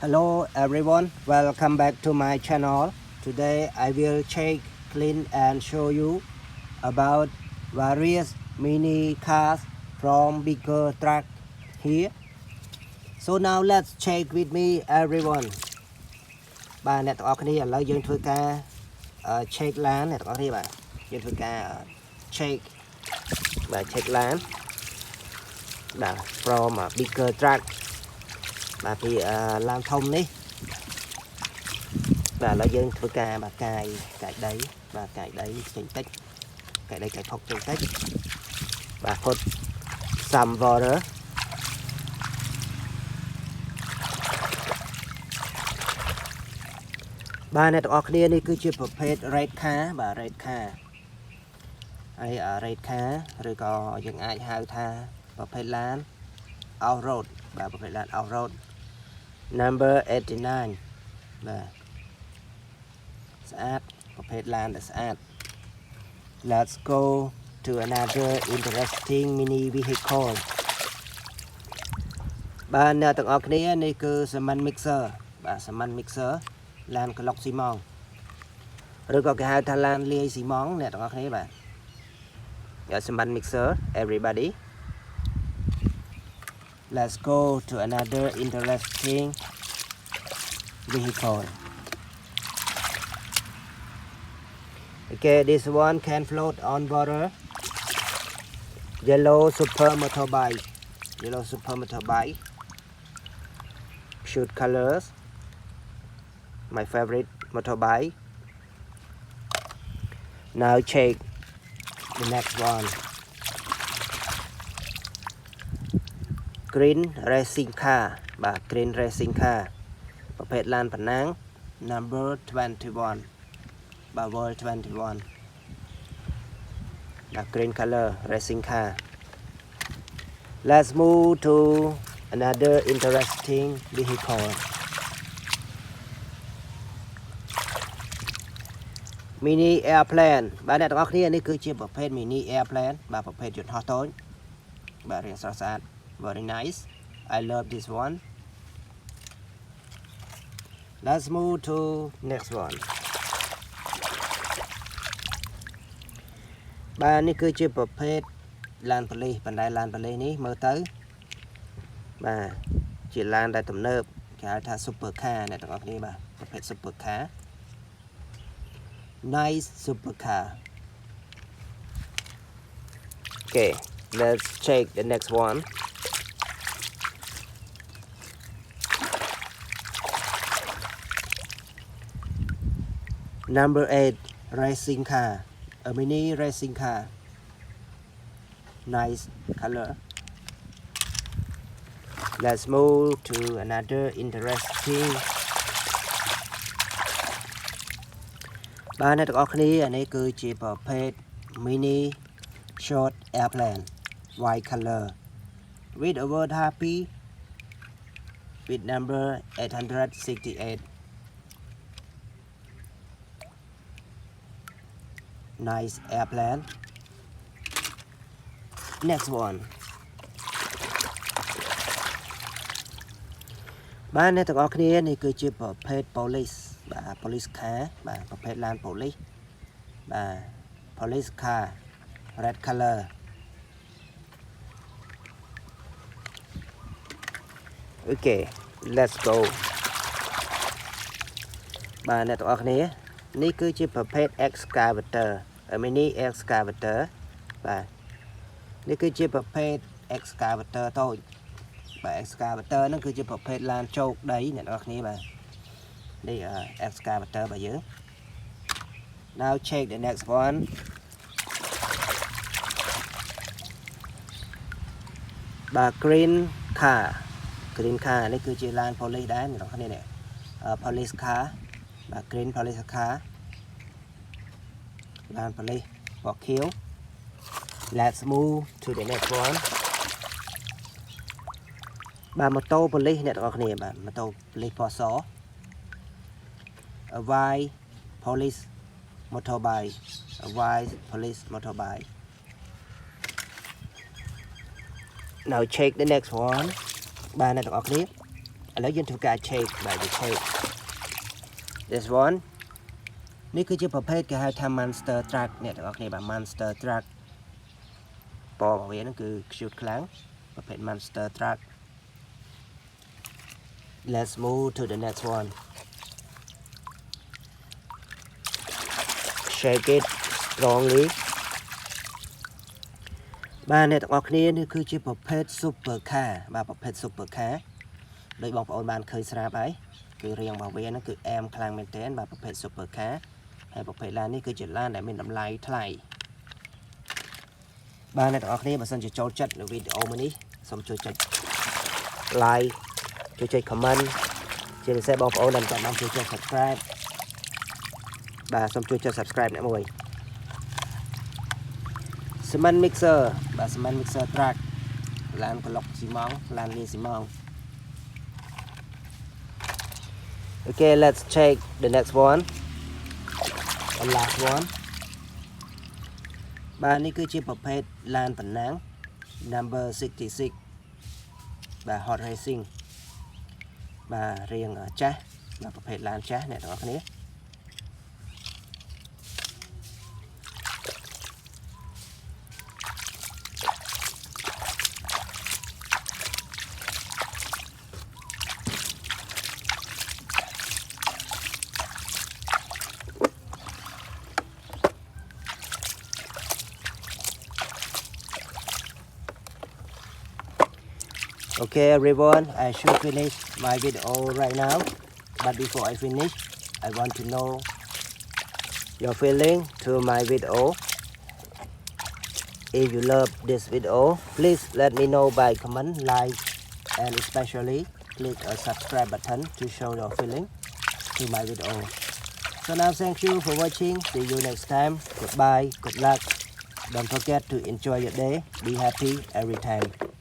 Hello everyone, welcome back to my channel. Today I will check, clean and show you about various mini cars from bigger truck here. So now let's check with me everyone. បាទអ្នកទាំងអស់គ្នាឥឡូវយើងធ្វើការ check ឡានអ្នកទាំងអស់គ្នាបាទយើងធ្វើការ check បាទ check ឡានបាទ from bigger truck បាទពីឡានធំនេះបាទឥឡូវយើងធ្វើការបាទកាយដីបាទកាយដីចេញតិចកាយដីកាយផុកចេញតិចបាទ put some water បាទអ្នកទាំងអស់គ្នានេះគឺជាប្រភេទ red car បាទ red car ហើយ red car ឬក៏យើងអាចហៅថាប្រភេទឡាន off road បាទប្រភេទឡាន off road number 89 បាទស្អាតប្រភេទឡានដែលស្អាត Let's go to another interesting mini vehicle បាទអ្នកទាំងអស់គ្នានេះគឺ cement mixer បាទ cement mixer ឡានក្លុកស៊ីម៉ងឬក៏គេហៅថាឡានលាយស៊ីម៉ងអ្នកទាំងអស់គ្នាបាទ cement mixer everybody Let's go to another interesting vehicle. Okay, this one can float on water. Yellow super motorbike. Yellow super motorbike. Shoot colors. My favorite motorbike. Now check the next one. Green racing car បាទ green racing car ប្រភេទឡានប្រណាំង number 21 បាទ world 21 បាទ green color racing car Let's move to another interesting vehicle mini airplane បាទអ្នកទាំងអស់គ្នានេះគឺជាប្រភេទ mini airplane បាទប្រភេទយន្តហោះតូចបាទរាងស្រស់ស្អាតVery nice. I love this one. Let's move to next one. បាទនេះគឺជាប្រភេទឡានប៉ូលីសបណ្ដាឡានប៉ូលីសនេះមើលទៅបាទជាឡានដែលទំនើបគេហៅថា super car អ្នកទាំងអស់គ្នាបាទប្រភេទ super car Nice super car Okay, let's check the next one. Number 8 racing car, a mini racing car. Nice color. Let's move to another interesting. បាទអ្នកទាំងអស់គ្នាអានេះគឺជាប្រភេទ mini short airplane white color with a word happy with number 868. Nice airplane. Next one. បាទអ្នកទាំងអស់គ្នានេះគឺជាប្រភេទ police បាទ police car បាទប្រភេទឡានប៉ូលីសបាទ police car red color Okay let's go បាទអ្នកទាំងអស់គ្នានេះគឺជាប្រភេទ excavator a mini excavator បាទនេះគឺជាប្រភេទ excavator តូចបាទ excavator ហ្នឹងគឺជាប្រភេទឡានជោគដីអ្នកទាំងអស់គ្នាបាទនេះ excavator របស់យើង Now check the next one បាទ green car នេះគឺជាឡានប៉ូលីសដែរអ្នកទាំងអស់គ្នានេះ police car បាទ green police car ឡានប៉ូលីសពណ៌ខៀវ Let's move to the next one បាទម៉ូតូប៉ូលីសអ្នកទាំងអស់គ្នាបាទម៉ូតូប៉ូលីសពណ៌ស A white police motorbike a white police motorbike Now check the next one បាទអ្នកទាំងអស់គ្នា lấy dân thuộc cả shake by the shake this one នេះគឺជាប្រភេទគេហៅថា Monster Truck អ្នកទាំងអស់គ្នាបាទ Monster Truck ពណ៌របស់វាហ្នឹងគឺ cute ខ្លាំងប្រភេទ Monster Truck let's move to the next one shake it strongly បាទអ្នកទាំងអស់គ្នានេះគឺជាប្រភេទ Super Car បាទប្រភេទ Super Car ដោយបងប្អូនបានឃើញស្រាប់ហើយគឺរាងរបស់វាហ្នឹងគឺអែមខ្លាំងមែនទែនបាទប្រភេទ Super Car ហើយប្រភេទឡាននេះគឺជាឡានដែលមានតម្លៃថ្លៃបាទអ្នកទាំងអស់គ្នាបើសិនជាចូលចិត្តនៅវីដេអូមួយនេះសូមជួយចុច like ជួយចុច comment ជាពិសេសបងប្អូនដែលមិនបានជួយចុច subscribe បាទសូមជួយចុច subscribe អ្នកមួយ Cement Mixer បាទ Cement Mixer Truck ឡានប្លុកស៊ីម៉ងឡានលាយស៊ីម៉ង Okay, let's check the next one and last one បាទនេះគឺជាប្រភេទឡានប៉ុណ្ណាំង number 66បាទ hot racing បាទរៀងចាស់បាទប្រភេទឡានចាស់អ្នកទាំងអស់គ្នា Okay everyone, I should finish my video right now, but before I finish, I want to know your feeling to my video. If you love this video, please let me know by comment, like, and especially click a subscribe button to show your feeling to my video. So now thank you for watching, see you next time, goodbye, good luck, don't forget to enjoy your day, be happy every time.